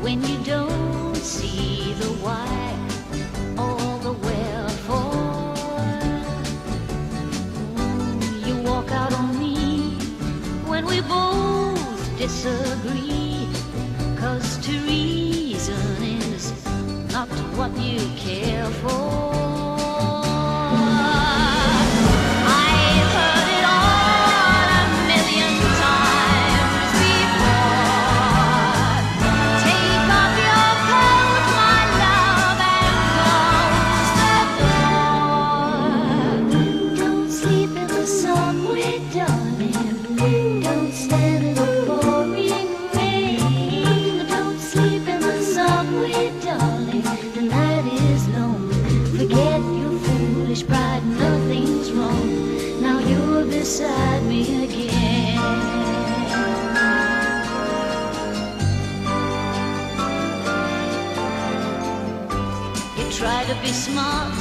when you don't see the why or the wherefore. You walk out on me when we both disagree, 'cause to reason is not what you care for. Don't stand in the pouring rain. Don't sleep in the subway, darling. The night is long. Forget your foolish pride, nothing's wrong. Now you're beside me again. You try to be smart,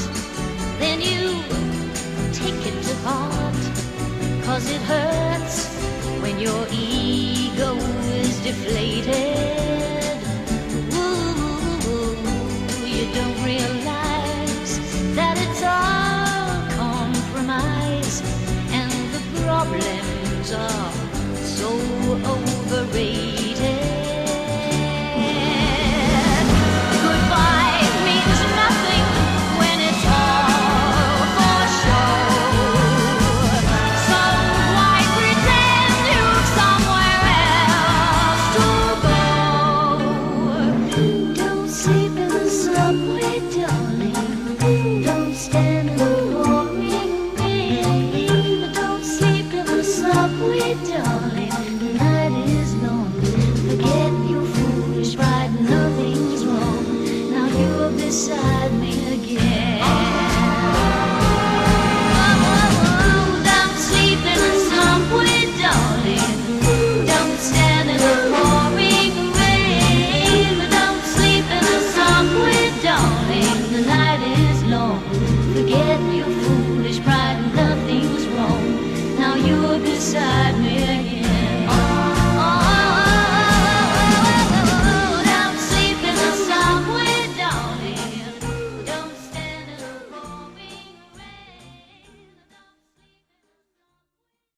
then you take it to heart, 'cause it hurts when your ego is deflated.